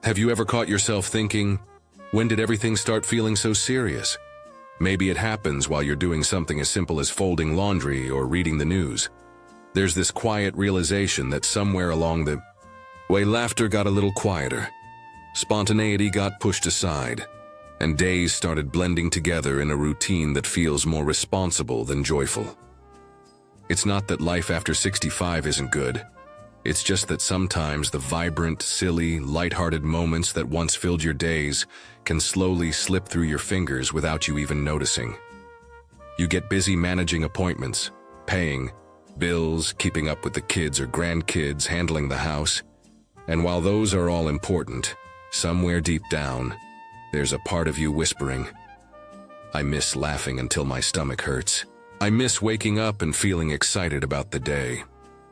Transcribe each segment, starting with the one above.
Have you ever caught yourself thinking, when did everything start feeling so serious? Maybe it happens while you're doing something as simple as folding laundry or reading the news. There's this quiet realization that somewhere along the way, laughter got a little quieter. Spontaneity got pushed aside, and days started blending together in a routine that feels more responsible than joyful. It's not that life after 65 isn't good. It's just that sometimes the vibrant, silly, lighthearted moments that once filled your days can slowly slip through your fingers without you even noticing. You get busy managing appointments, paying bills, keeping up with the kids or grandkids, handling the house. And while those are all important, somewhere deep down, there's a part of you whispering, I miss laughing until my stomach hurts. I miss waking up and feeling excited about the day.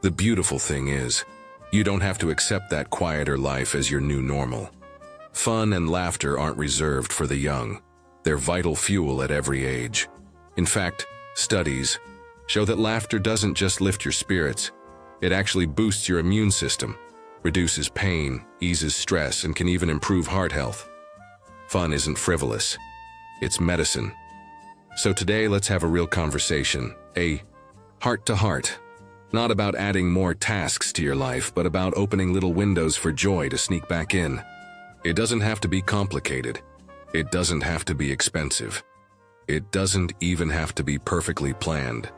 The beautiful thing is, you don't have to accept that quieter life as your new normal. Fun and laughter aren't reserved for the young. They're vital fuel at every age. In fact, studies show that laughter doesn't just lift your spirits, it actually boosts your immune system, reduces pain, eases stress, and can even improve heart health. Fun isn't frivolous. It's medicine. So today, let's have a real conversation, a heart-to-heart. Not about adding more tasks to your life, but about opening little windows for joy to sneak back in. It doesn't have to be complicated. It doesn't have to be expensive. It doesn't even have to be perfectly planned.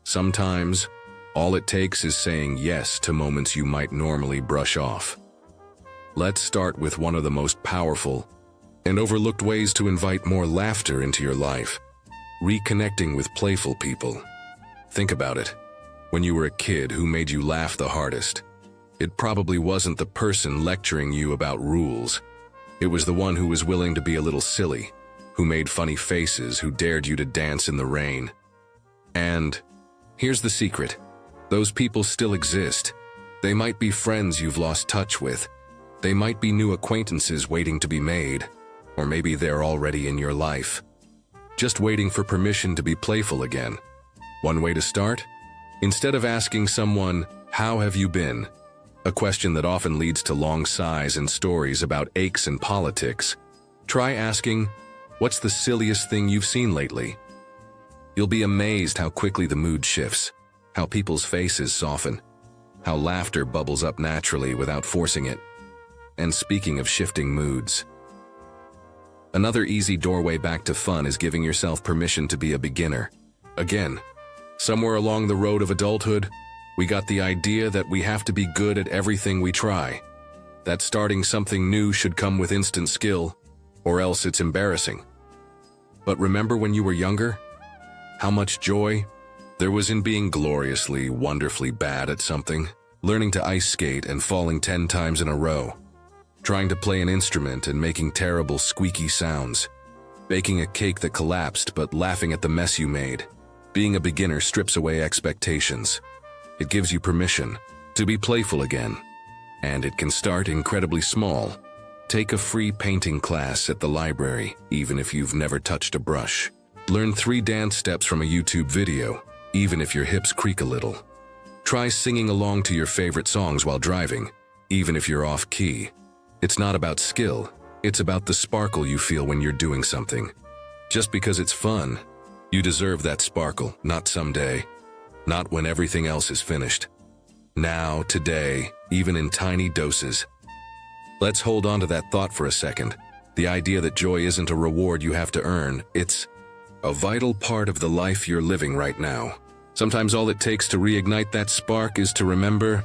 Sometimes, all it takes is saying yes to moments you might normally brush off. Let's start with one of the most powerful and overlooked ways to invite more laughter into your life: reconnecting with playful people. Think about it. When you were a kid, who made you laugh the hardest? It probably wasn't the person lecturing you about rules. It was the one who was willing to be a little silly, who made funny faces, who dared you to dance in the rain. And here's the secret. Those people still exist. They might be friends you've lost touch with. They might be new acquaintances waiting to be made. Or maybe they're already in your life, just waiting for permission to be playful again. One way to start? Instead of asking someone, how have you been? A question that often leads to long sighs and stories about aches and politics. Try asking, what's the silliest thing you've seen lately? You'll be amazed how quickly the mood shifts, how people's faces soften, how laughter bubbles up naturally without forcing it. And speaking of shifting moods, another easy doorway back to fun is giving yourself permission to be a beginner. Again, somewhere along the road of adulthood, we got the idea that we have to be good at everything we try, that starting something new should come with instant skill, or else it's embarrassing. But remember when you were younger? How much joy there was in being gloriously, wonderfully bad at something, learning to ice skate and falling 10 times in a row, trying to play an instrument and making terrible squeaky sounds, baking a cake that collapsed but laughing at the mess you made. Being a beginner strips away expectations. It gives you permission to be playful again. And it can start incredibly small. Take a free painting class at the library, even if you've never touched a brush. Learn 3 dance steps from a YouTube video, even if your hips creak a little. Try singing along to your favorite songs while driving, even if you're off key. It's not about skill, it's about the sparkle you feel when you're doing something. Just because it's fun, you deserve that sparkle, not someday, not when everything else is finished. Now, today, even in tiny doses. Let's hold on to that thought for a second. The idea that joy isn't a reward you have to earn, it's a vital part of the life you're living right now. Sometimes all it takes to reignite that spark is to remember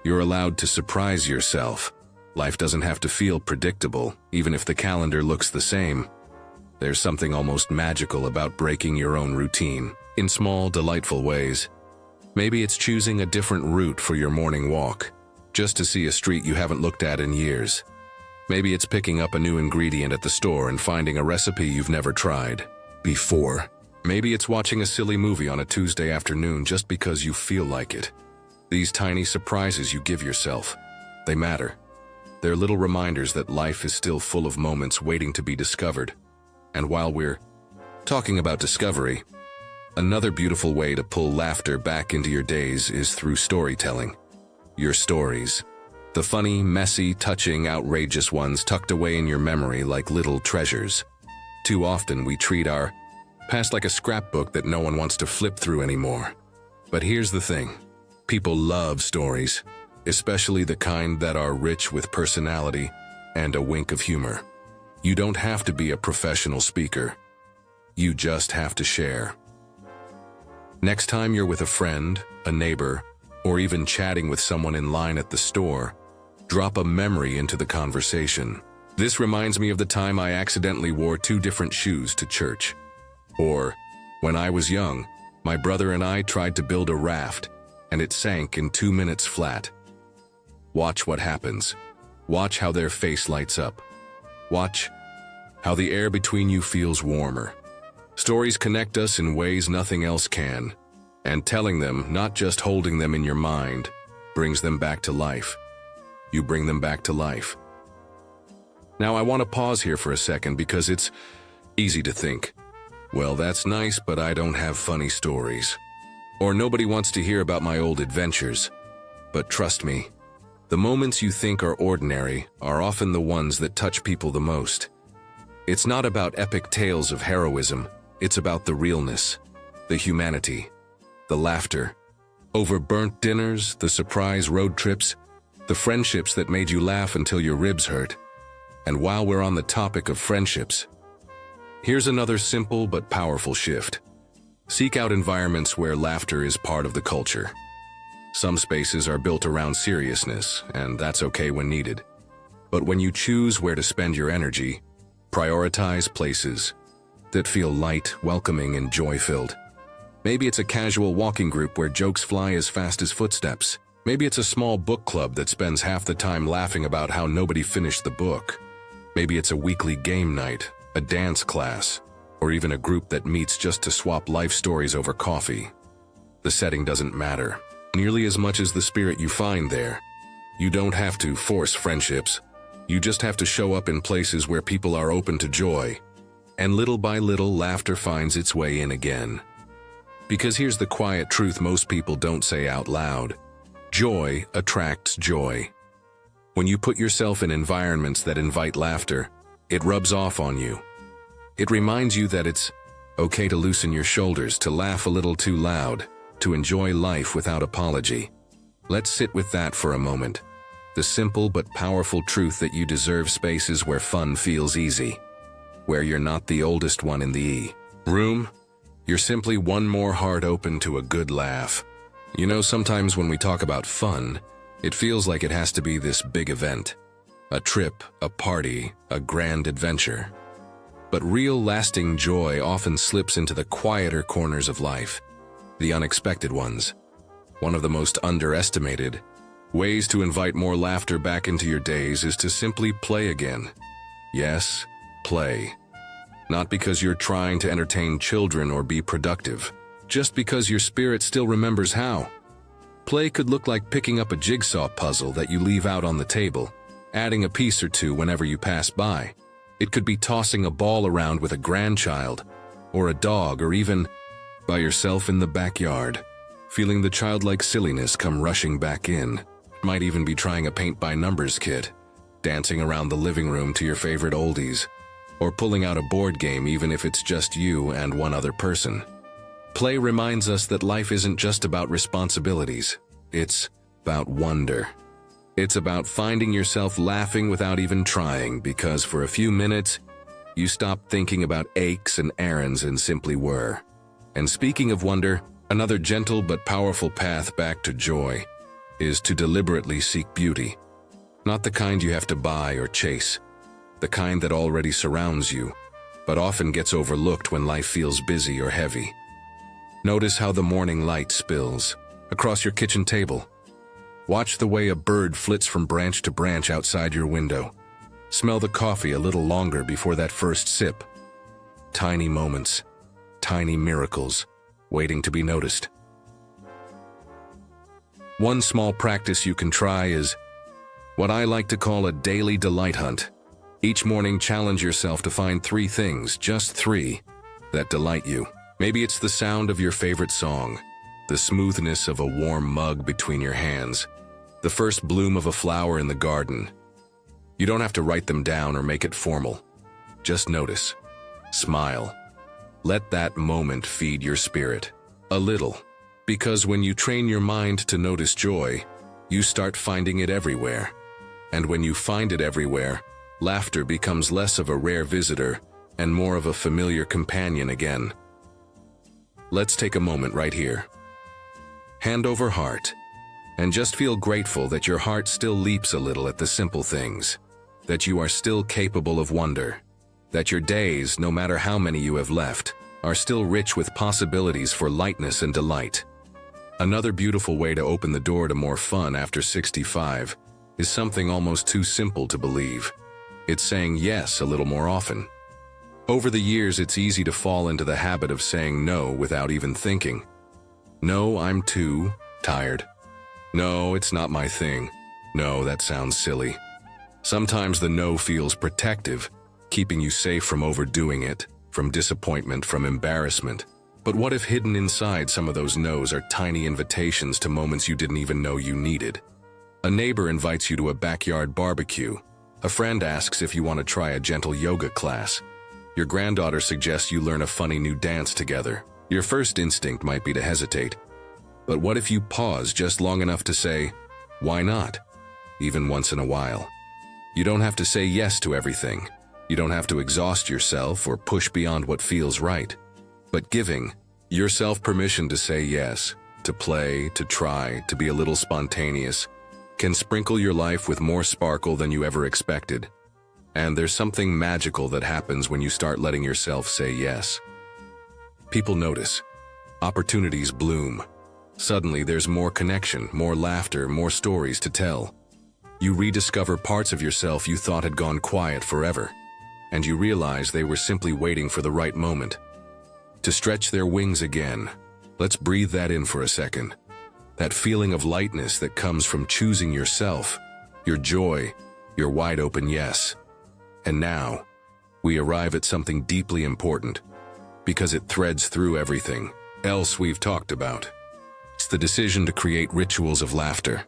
you're allowed to surprise yourself. Life doesn't have to feel predictable, even if the calendar looks the same. There's something almost magical about breaking your own routine, in small, delightful ways. Maybe it's choosing a different route for your morning walk, just to see a street you haven't looked at in years. Maybe it's picking up a new ingredient at the store and finding a recipe you've never tried before. Maybe it's watching a silly movie on a Tuesday afternoon just because you feel like it. These tiny surprises you give yourself, they matter. They're little reminders that life is still full of moments waiting to be discovered. And while we're talking about discovery, another beautiful way to pull laughter back into your days is through storytelling. Your stories. The funny, messy, touching, outrageous ones tucked away in your memory like little treasures. Too often we treat our past like a scrapbook that no one wants to flip through anymore. But here's the thing. People love stories, especially the kind that are rich with personality and a wink of humor. You don't have to be a professional speaker. You just have to share. Next time you're with a friend, a neighbor, or even chatting with someone in line at the store, drop a memory into the conversation. This reminds me of the time I accidentally wore 2 different shoes to church. Or, when I was young, my brother and I tried to build a raft, and it sank in 2 minutes flat. Watch what happens. Watch how their face lights up. Watch how the air between you feels warmer. Stories connect us in ways nothing else can, and telling them, not just holding them in your mind, brings them back to life. You bring them back to life. Now I want to pause here for a second because it's easy to think, well, that's nice, but I don't have funny stories. Or nobody wants to hear about my old adventures. But trust me, the moments you think are ordinary are often the ones that touch people the most. It's not about epic tales of heroism, it's about the realness, the humanity, the laughter, over burnt dinners, the surprise road trips, the friendships that made you laugh until your ribs hurt. And while we're on the topic of friendships, here's another simple but powerful shift. Seek out environments where laughter is part of the culture. Some spaces are built around seriousness, and that's okay when needed. But when you choose where to spend your energy, prioritize places that feel light, welcoming, and joy-filled. Maybe it's a casual walking group where jokes fly as fast as footsteps. Maybe it's a small book club that spends half the time laughing about how nobody finished the book. Maybe it's a weekly game night, a dance class, or even a group that meets just to swap life stories over coffee. The setting doesn't matter, nearly as much as the spirit you find there. You don't have to force friendships. You just have to show up in places where people are open to joy. And little by little, laughter finds its way in again. Because here's the quiet truth most people don't say out loud. Joy attracts joy. When you put yourself in environments that invite laughter, it rubs off on you. It reminds you that it's okay to loosen your shoulders, to laugh a little too loud, to enjoy life without apology. Let's sit with that for a moment. The simple but powerful truth that you deserve spaces where fun feels easy. Where you're not the oldest one in the room, you're simply one more heart open to a good laugh. You know, sometimes when we talk about fun, it feels like it has to be this big event. A trip, a party, a grand adventure. But real lasting joy often slips into the quieter corners of life, the unexpected ones. One of the most underestimated ways to invite more laughter back into your days is to simply play again. Yes, play. Not because you're trying to entertain children or be productive, just because your spirit still remembers how. Play could look like picking up a jigsaw puzzle that you leave out on the table, adding a piece or two whenever you pass by. It could be tossing a ball around with a grandchild, or a dog, or even by yourself in the backyard, feeling the childlike silliness come rushing back in. Might even be trying a paint-by-numbers kit, dancing around the living room to your favorite oldies, or pulling out a board game even if it's just you and one other person. Play reminds us that life isn't just about responsibilities, it's about wonder. It's about finding yourself laughing without even trying, because for a few minutes, you stopped thinking about aches and errands and simply were. And speaking of wonder, another gentle but powerful path back to joy is to deliberately seek beauty. Not the kind you have to buy or chase, the kind that already surrounds you, but often gets overlooked when life feels busy or heavy. Notice how the morning light spills across your kitchen table. Watch the way a bird flits from branch to branch outside your window. Smell the coffee a little longer before that first sip. Tiny moments, tiny miracles, waiting to be noticed. One small practice you can try is what I like to call a daily delight hunt. Each morning, challenge yourself to find 3 things, just 3, that delight you. Maybe it's the sound of your favorite song, the smoothness of a warm mug between your hands, The first bloom of a flower in the garden. You don't have to write them down or make it formal. Just notice. Smile. Let that moment feed your spirit. A little. Because when you train your mind to notice joy, you start finding it everywhere. And when you find it everywhere, laughter becomes less of a rare visitor and more of a familiar companion again. Let's take a moment right here. Hand over heart, and just feel grateful that your heart still leaps a little at the simple things, that you are still capable of wonder, that your days, no matter how many you have left, are still rich with possibilities for lightness and delight. Another beautiful way to open the door to more fun after 65 is something almost too simple to believe. It's saying yes a little more often. Over the years, it's easy to fall into the habit of saying no without even thinking. No, I'm too tired. No, it's not my thing. No, that sounds silly. Sometimes the no feels protective, keeping you safe from overdoing it, from disappointment, from embarrassment. But what if hidden inside some of those no's are tiny invitations to moments you didn't even know you needed? A neighbor invites you to a backyard barbecue. A friend asks if you want to try a gentle yoga class. Your granddaughter suggests you learn a funny new dance together. Your first instinct might be to hesitate. But what if you pause just long enough to say, why not? Even once in a while. You don't have to say yes to everything. You don't have to exhaust yourself or push beyond what feels right. But giving yourself permission to say yes, to play, to try, to be a little spontaneous, can sprinkle your life with more sparkle than you ever expected. And there's something magical that happens when you start letting yourself say yes. People notice. Opportunities bloom. Suddenly there's more connection, more laughter, more stories to tell. You rediscover parts of yourself you thought had gone quiet forever, and you realize they were simply waiting for the right moment to stretch their wings again. Let's breathe that in for a second. That feeling of lightness that comes from choosing yourself, your joy, your wide open yes. And now, we arrive at something deeply important, because it threads through everything else we've talked about. It's the decision to create rituals of laughter.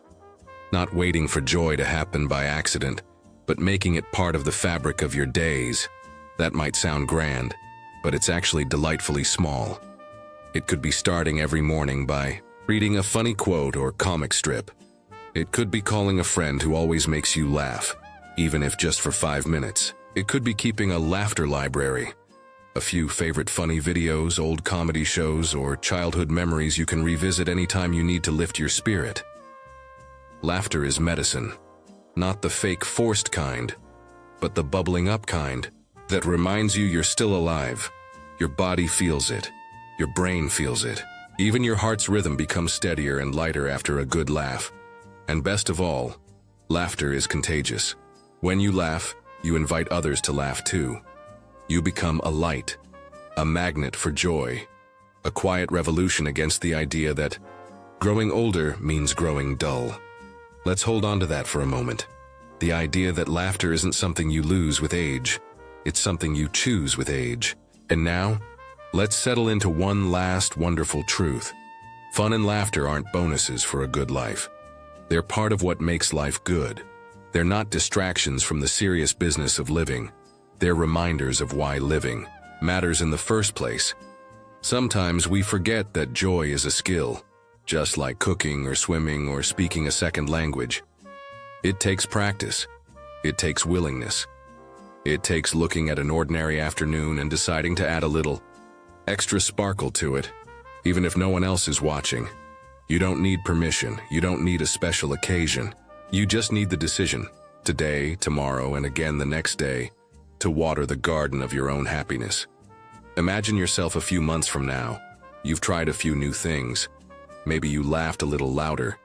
Not waiting for joy to happen by accident, but making it part of the fabric of your days. That might sound grand, but it's actually delightfully small. It could be starting every morning by reading a funny quote or comic strip. It could be calling a friend who always makes you laugh, even if just for 5 minutes. It could be keeping a laughter library. A few favorite funny videos, old comedy shows, or childhood memories you can revisit anytime you need to lift your spirit. Laughter is medicine. Not the fake forced kind, but the bubbling up kind that reminds you you're still alive. Your body feels it. Your brain feels it. Even your heart's rhythm becomes steadier and lighter after a good laugh. And best of all, laughter is contagious. When you laugh, you invite others to laugh too. You become a light, a magnet for joy, a quiet revolution against the idea that growing older means growing dull. Let's hold on to that for a moment. The idea that laughter isn't something you lose with age. It's something you choose with age. And now, let's settle into one last wonderful truth. Fun and laughter aren't bonuses for a good life. They're part of what makes life good. They're not distractions from the serious business of living. They're reminders of why living matters in the first place. Sometimes we forget that joy is a skill, just like cooking or swimming or speaking a second language. It takes practice. It takes willingness. It takes looking at an ordinary afternoon and deciding to add a little extra sparkle to it, even if no one else is watching. You don't need permission. You don't need a special occasion. You just need the decision, today, tomorrow, and again the next day, to water the garden of your own happiness. Imagine yourself a few months from now. You've tried a few new things. Maybe you laughed a little louder.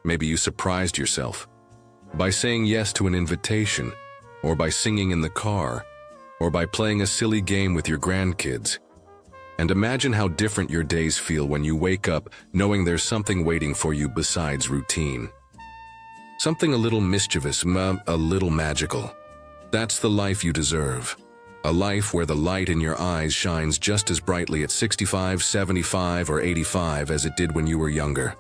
Maybe you surprised yourself by saying yes to an invitation, or by singing in the car, or by playing a silly game with your grandkids. And imagine how different your days feel when you wake up knowing there's something waiting for you besides routine. Something a little mischievous, a little magical. That's the life you deserve. A life where the light in your eyes shines just as brightly at 65, 75, or 85 as it did when you were younger.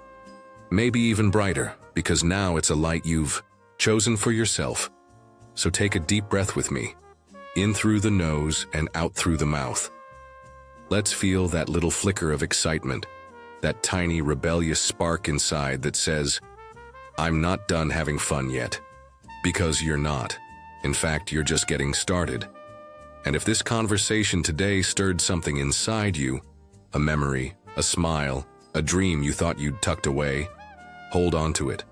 Maybe even brighter, because now it's a light you've chosen for yourself. So take a deep breath with me, in through the nose and out through the mouth. Let's feel that little flicker of excitement, that tiny rebellious spark inside that says, I'm not done having fun yet. Because you're not. In fact, you're just getting started. And if this conversation today stirred something inside you, a memory, a smile, a dream you thought you'd tucked away, hold on to it.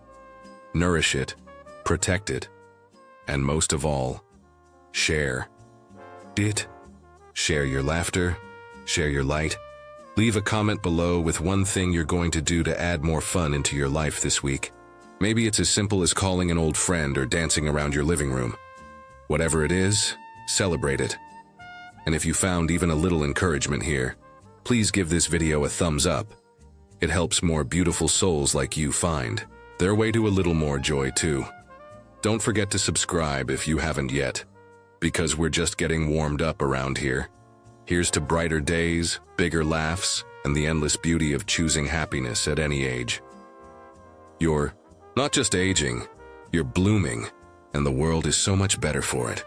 Nourish it, protect it, and most of all, share it. Share your laughter, share your light. Leave a comment below with one thing you're going to do to add more fun into your life this week. Maybe it's as simple as calling an old friend or dancing around your living room. Whatever it is, celebrate it. And if you found even a little encouragement here, please give this video a thumbs up. It helps more beautiful souls like you find their way to a little more joy too. Don't forget to subscribe if you haven't yet, because we're just getting warmed up around here. Here's to brighter days, bigger laughs, and the endless beauty of choosing happiness at any age. You're not just aging, you're blooming, and the world is so much better for it.